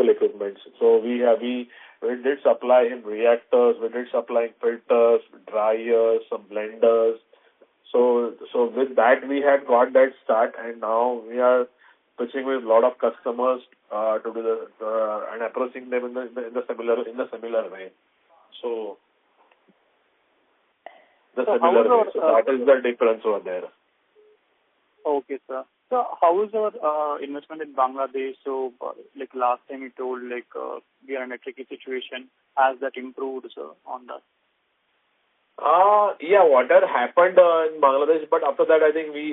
equipments. So we did supply in reactors, we did supply in filters, dryers, some blenders. So with that we had got that start, and now we are pitching with a lot of customers to do and approaching them in the similar way. So that is the difference over there. Okay, sir. So how is our investment in Bangladesh? So last time you told we are in a tricky situation. Has that improved, sir, on that? Yeah, whatever happened in Bangladesh, but after that I think we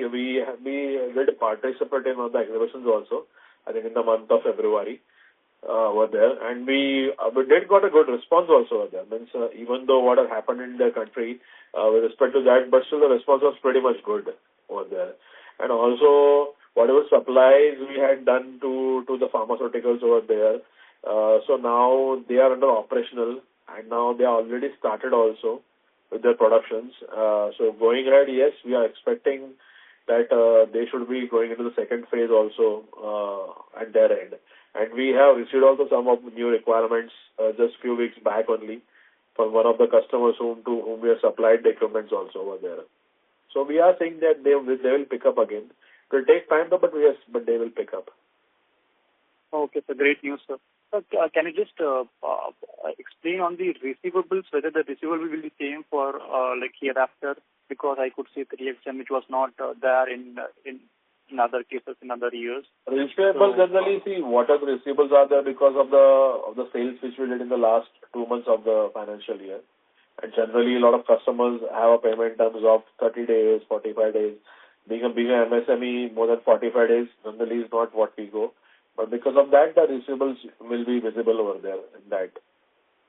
did participate in one of the exhibitions also, I think in the month of February over there, and we did got a good response also over there. Means even though what had happened in the country with respect to that, but still the response was pretty much good over there. And also whatever supplies we had done to the pharmaceuticals over there, so now they are under operational, and now they are already started also with their productions. So going ahead, yes, we are expecting that they should be going into the second phase also at their end. And we have received also some of the new requirements just few weeks back only from one of the customers to whom we have supplied the equipments also over there. So we are saying that they will pick up again. It will take time though, but yes, but they will pick up. Okay, so great news, sir. So, can you just explain on the receivables, whether the receivable will be same for hereafter? Because I could see 3XM which was not there in other cases in other years. Receivables generally, see what are the receivables are there because of the sales which we did in the last 2 months of the financial year. And generally, a lot of customers have a payment terms of 30 days, 45 days. Being a MSME, more than 45 days generally is not what we go. But because of that, the receivables will be visible over there in that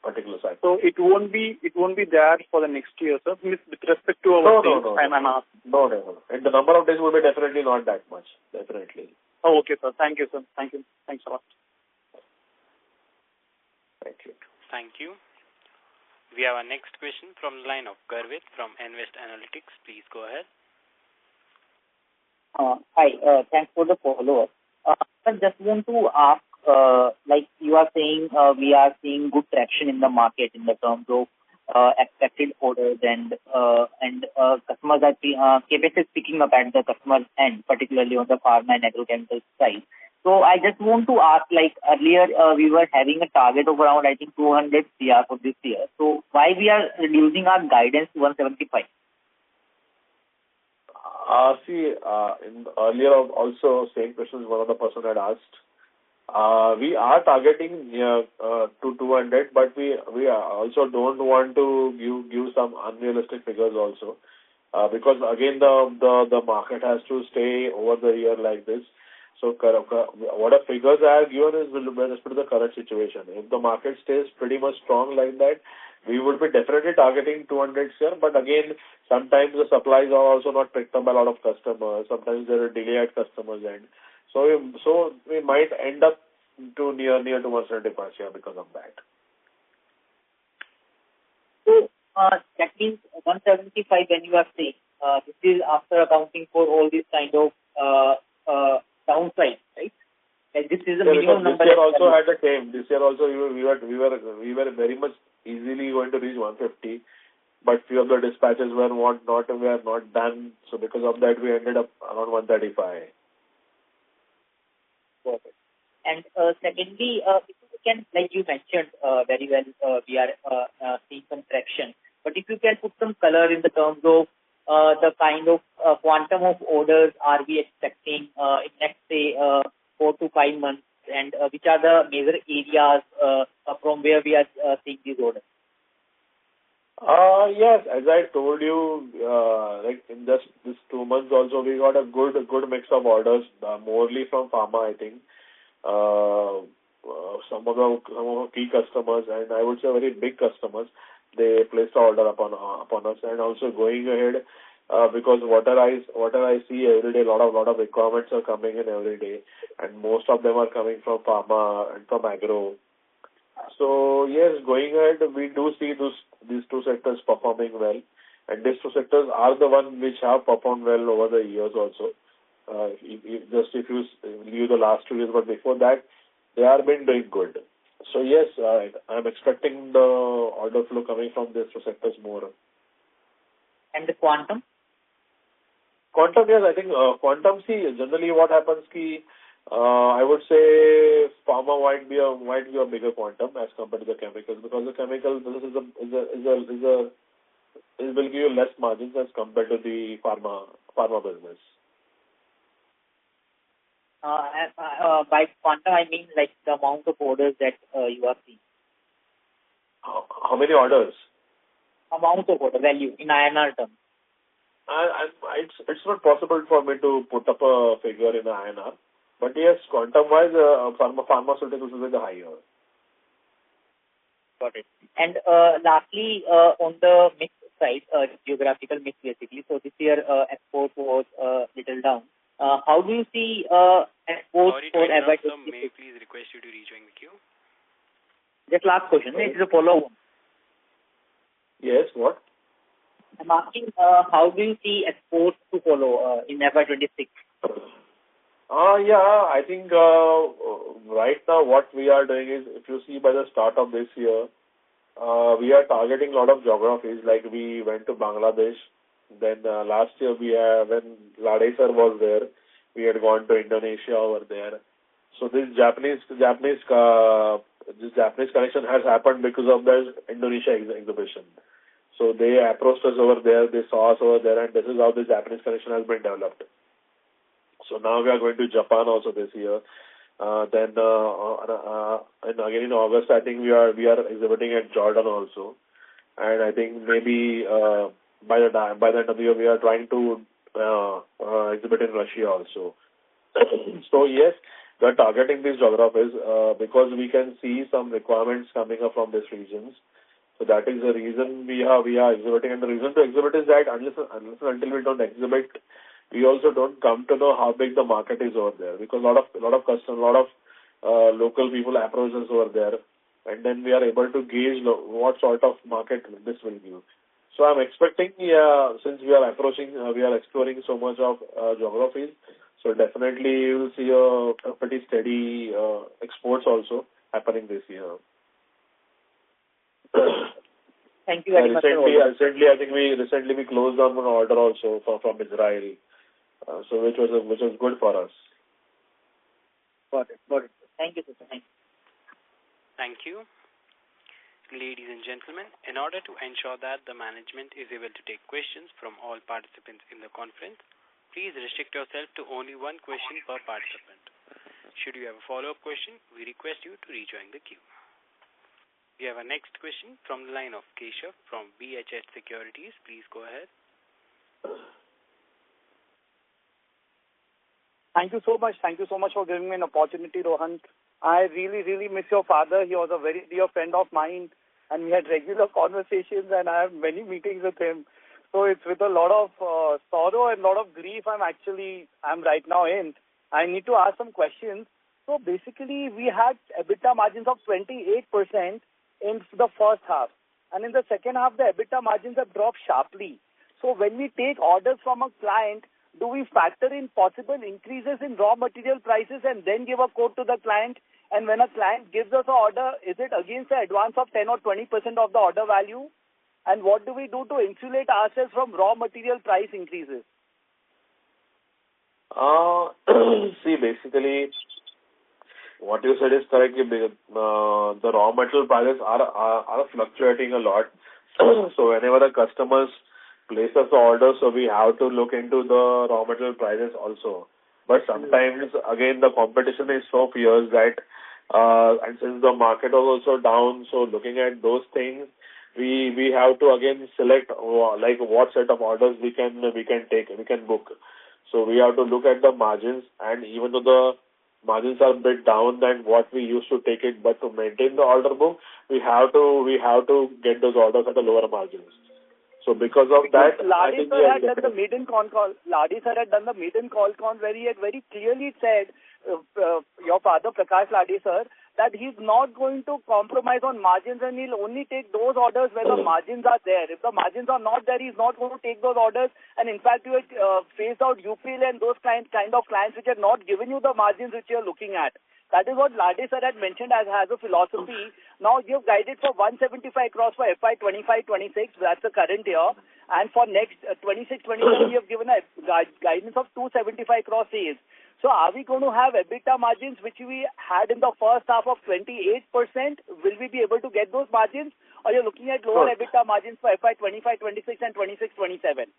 particular side. So it won't be there for the next year, sir. With respect to our sales, I'm asking. No. And the number of days will be definitely not that much. Definitely. Oh, okay, sir. Thank you, sir. Thank you. Thanks a lot. Thank you. Thank you. We have our next question from the line of Garvit from Invest Analytics. Please go ahead. Hi. Thanks for the follow-up. I just want to ask, you are saying we are seeing good traction in the market in the terms of expected orders and customers are CapEx is picking up at the customer's end, particularly on the pharma and agrochemical side. So I just want to ask, earlier we were having a target of around, I think, 200 CR for this year. So why we are reducing our guidance to 175? In earlier also same questions one of the person had asked. We are targeting to 200, but we also don't want to give some unrealistic figures also, because again the market has to stay over the year like this. So what figures I have given is with respect to the current situation. If the market stays pretty much strong like that, we would be definitely targeting 200 here. But again, sometimes the supplies are also not picked up by a lot of customers. Sometimes there are delay at customers' end. So we might end up to near to 175 here because of that. So that means 175 when you are saying this is after accounting for all these kind of downside, right? Like this is the minimum number. This year also had the same. This year also we were very much easily going to reach 150, but few of the dispatches were not done. So because of that, we ended up around 135. Perfect. And secondly, if you can, like you mentioned very well, we are seeing some traction. But if you can put some color in the terms of the kind of quantum of orders are we expecting in next, say, 4 to 5 months, and which are the major areas from where we are seeing these orders? Yes, as I told you, like in just this 2 months also, we got a good mix of orders, mostly from pharma, I think. Some of our key customers, and I would say very big customers, they placed the order upon us. And also going ahead, because whatever I see every day, lot of requirements are coming in every day, and most of them are coming from pharma and from agro. So yes, going ahead, we do see these two sectors performing well, and these two sectors are the ones which have performed well over the years also. If you leave the last 2 years, but before that, they have been doing good. So yes, I'm expecting the order flow coming from these two sectors more. And the quantum? Quantum, yes, I think quantum. See, generally what happens, I would say pharma might be a bigger quantum as compared to the chemicals, because the chemicals business will give you less margins as compared to the pharma business. By quantum, I mean like the amount of orders that you are seeing. How many orders? Amount of order value in INR terms. It's not possible for me to put up a figure in INR, but yes, quantum-wise, pharmaceuticals will be the higher. Got it. And lastly, on the mix side, geographical mix basically. So this year, export was little down. How do you see exports for FY25? May I please request you to rejoin the queue? Just last question. It is a follow-up. Yes, what? I'm asking, how do you see exports to follow in FY26? Yeah, I think right now what we are doing is, if you see by the start of this year, we are targeting a lot of geographies. Like we went to Bangladesh. Then last year when Lade sir was there, we had gone to Indonesia over there. So this Japanese connection has happened because of the Indonesia exhibition. So they approached us over there, they saw us over there, and this is how the Japanese connection has been developed. So now we are going to Japan also this year. Then and again in August, I think we are exhibiting at Jordan also, and I think maybe by the end of the year we are trying to exhibit in Russia also. So yes, we are targeting these geographies because we can see some requirements coming up from these regions. So that is the reason we are exhibiting, and the reason to exhibit is that unless until we don't exhibit, we also don't come to know how big the market is over there, because a lot of customers, local people approach us over there, and then we are able to gauge what sort of market this will give. So I'm expecting, since we are exploring so much of geographies, so definitely you will see a pretty steady exports also happening this year. Thank you very much. Recently, I think we closed on an order also from Israel, so which was good for us. Got it. Thank you, sir. Thank you. Ladies and gentlemen, in order to ensure that the management is able to take questions from all participants in the conference, please restrict yourself to only one question per participant. Should you have a follow-up question, we request you to rejoin the queue. We have our next question from the line of Keshav from BHH Securities. Please go ahead. Thank you so much. Thank you so much for giving me an opportunity, Rohan. I really miss your father. He was a very dear friend of mine, and we had regular conversations, and I have many meetings with him. So it's with a lot of sorrow and a lot of grief I'm right now in. I need to ask some questions. So basically, we had EBITDA margins of 28% in the first half, and in the second half, the EBITDA margins have dropped sharply. So when we take orders from a client, do we factor in possible increases in raw material prices and then give a quote to the client? And when a client gives us an order, is it against the advance of 10 or 20% of the order value? And what do we do to insulate ourselves from raw material price increases? See, basically, what you said is correct. The raw material prices are fluctuating a lot. So whenever the customers place us the order, so we have to look into the raw material prices also. But sometimes, again, the competition is so fierce that, and since the market was also down, so looking at those things, we have to again select like what set of orders we can book. So we have to look at the margins, and even though the margins are a bit down than what we used to take it, but to maintain the order book, we have to get those orders at the lower margins. So because of that, Ladi sir had done the maiden call. Ladi sir had done the maiden call where he had very clearly said, your father Prakash Ladi sir, that he's not going to compromise on margins and he'll only take those orders where the margins are there. If the margins are not there, he's not going to take those orders. And in fact, you had phased out UPL and those kind of clients which had not given you the margins which you're looking at. That is what Ladi sir had mentioned as a philosophy. Now you've guided for 175 crores for FY25-26. That's the current year. And for next 26-27, you have given a guidance of 275 crores sales. So are we going to have EBITDA margins which we had in the first half of 28%? Will we be able to get those margins? Or you're looking at lower EBITDA margins for FY25-26 and 26-27?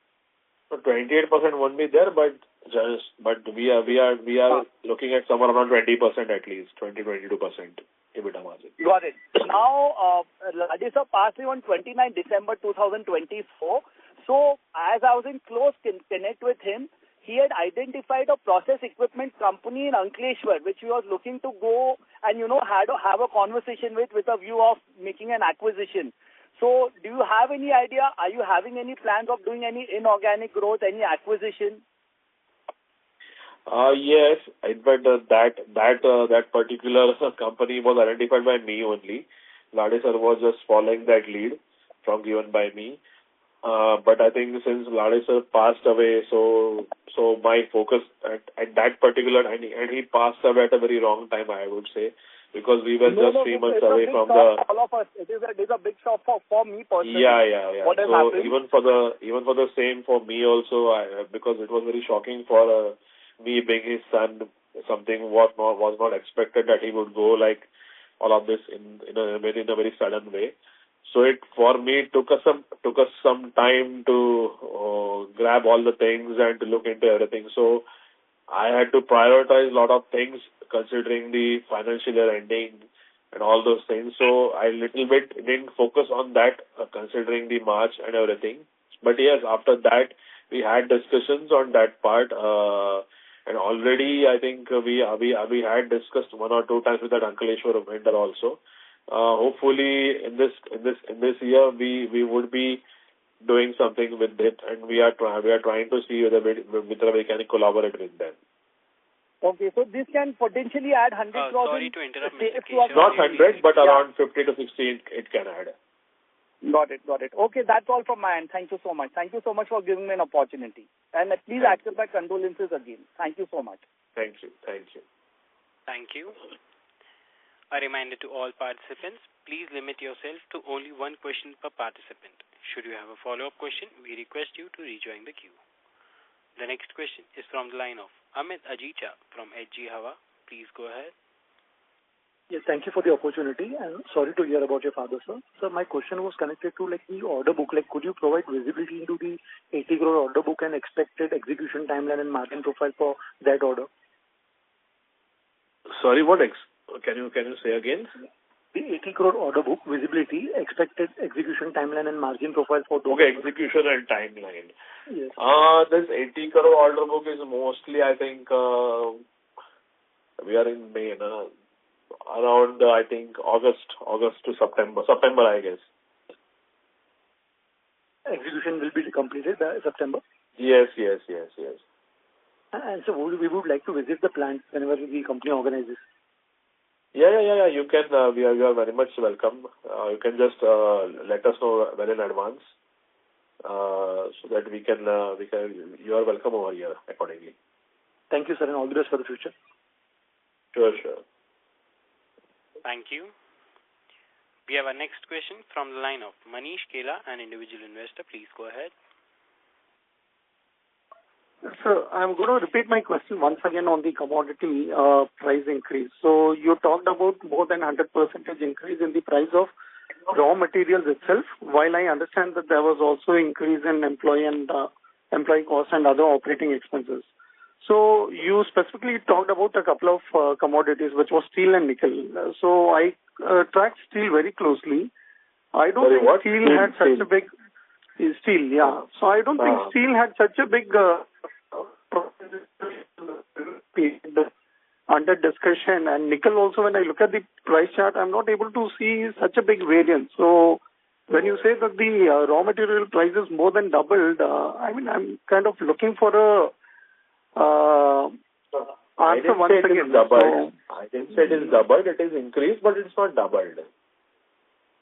So 28% won't be there, but we are looking at somewhere around 20% at least, 20-22% EBITDA margin. Got it. Now, Ladi sir passed away on 29 December 2024. So as I was in close connect with him, he had identified a process equipment company in Ankleshwar, which he was looking to go and, had to have a conversation with a view of making an acquisition. So do you have any idea? Are you having any plans of doing any inorganic growth, any acquisition? Yes, but that particular company was identified by me only. Ladi sir was just following that lead given by me. But I think since Ladi sir passed away, so my focus at that particular, and he passed away at a very wrong time, I would say, because we were just 3 months away from the. All of us, it is a big shock for me personally. Yeah. What has so happened? even for the same for me also, because it was very shocking for me being his son. Something was not expected that he would go like all of this in a very sudden way. So it took us some time to grab all the things and to look into everything. So I had to prioritize a lot of things considering the financial year ending and all those things. So I little bit didn't focus on that considering the March and everything. But yes, after that we had discussions on that part, and already I think we had discussed 1 or 2 times with that Ankleshwar vendor also. Hopefully in this year we would be doing something with it, and we are trying to see whether we can collaborate with them. Okay, so this can potentially add 100 crores. Sorry to interrupt, Mr. Keshav. Not 100, but around 50 to 60 it can add. Got it. Okay, that's all from my end. Thank you so much. Thank you so much for giving me an opportunity. And please accept my condolences again. Thank you so much. Thank you. Thank you. A reminder to all participants, please limit yourself to only 1 question per participant. Should you have a follow-up question, we request you to rejoin the queue. The next question is from the line of Amit Ajicha from HG Hawa. Please go ahead. Yes, thank you for the opportunity, and sorry to hear about your father, sir. Sir, my question was connected to the order book. Could you provide visibility into the 80 crore order book and expected execution timeline and margin profile for that order? Sorry, can you say again? The 80 crore order book visibility, expected execution timeline and margin profile for those. Okay, execution and timeline. Yes. This 80 crore order book is mostly, I think, we are in May, no? Around, I think, August to September, I guess. Execution will be completed September? Yes. And so we would like to visit the plant whenever the company organizes. Yeah. You can. We are very much welcome. You can just let us know well in advance, so that we can. You are welcome over here accordingly. Thank you, sir, and all the best for the future. Sure. Thank you. We have our next question from the line of Manish Kela, an individual investor. Please go ahead. Sir, I'm going to repeat my question once again on the commodity price increase. So you talked about more than 100% increase in the price of raw materials itself, while I understand that there was also increase in employee costs and other operating expenses. So you specifically talked about a couple of commodities, which was steel and nickel. So I tracked steel very closely. I don't think steel had such a big steel, yeah. So I don't think steel had such a big under discussion, and nickel also, when I look at the price chart, I'm not able to see such a big variance. So when you say that the raw material price is more than doubled, I'm kind of looking for a answer once again. I didn't say it is doubled. It is increased, but it's not doubled.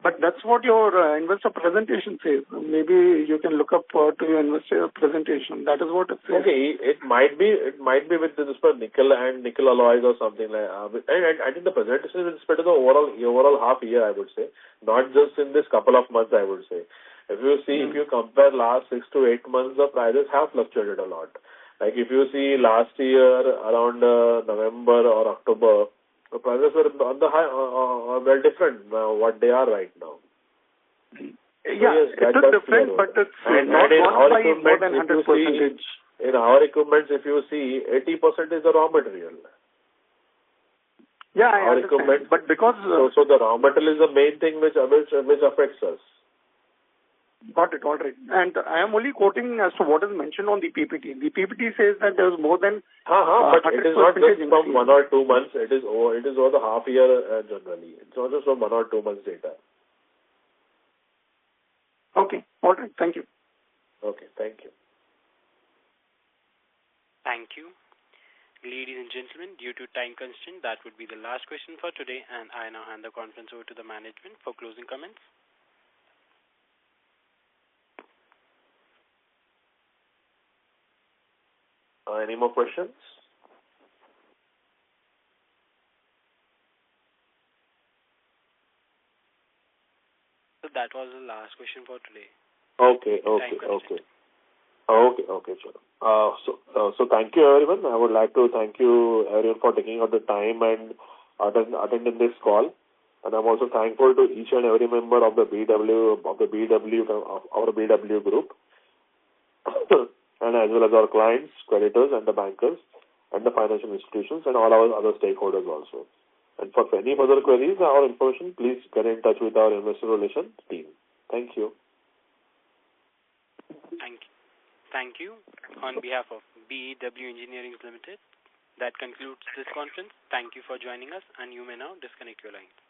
But that's what your investor presentation says. Maybe you can look up to your investor presentation. That is what it says. Okay, it might be with respect to nickel and nickel alloys or something like that. And I think the presentation is with respect to the overall half year, I would say, not just in this couple of months, I would say. If you see, if you compare last 6 to 8 months, the prices have fluctuated a lot. Like if you see last year around November or October, the prices were on the high, well different what they are right now. Yeah, so yes, it is different, but it's not by more than 100%. In our equipments, if you see, 80% is the raw material. Yeah, I understand. But because so the raw material is the main thing which affects us. Got it, all right. And I am only quoting as to what is mentioned on the PPT. The PPT says that there is more than but it is not just from 1 or 2 months. It is over the half year generally. It's not just from 1 or 2 months data. Okay, all right. Thank you. Okay, thank you. Thank you. Ladies and gentlemen, due to time constraint, that would be the last question for today, and I now hand the conference over to the management for closing comments. Any more questions? So that was the last question for today. Okay, sure. So thank you everyone. I would like to thank you everyone for taking out the time and attending this call. And I'm also thankful to each and every member of our BEW group. And as well as our clients, creditors, and the bankers, and the financial institutions, and all our other stakeholders also. And for any further queries or information, please get in touch with our investor relations team. Thank you. Thank you. On behalf of BEW Engineering Limited, that concludes this conference. Thank you for joining us, and you may now disconnect your lines.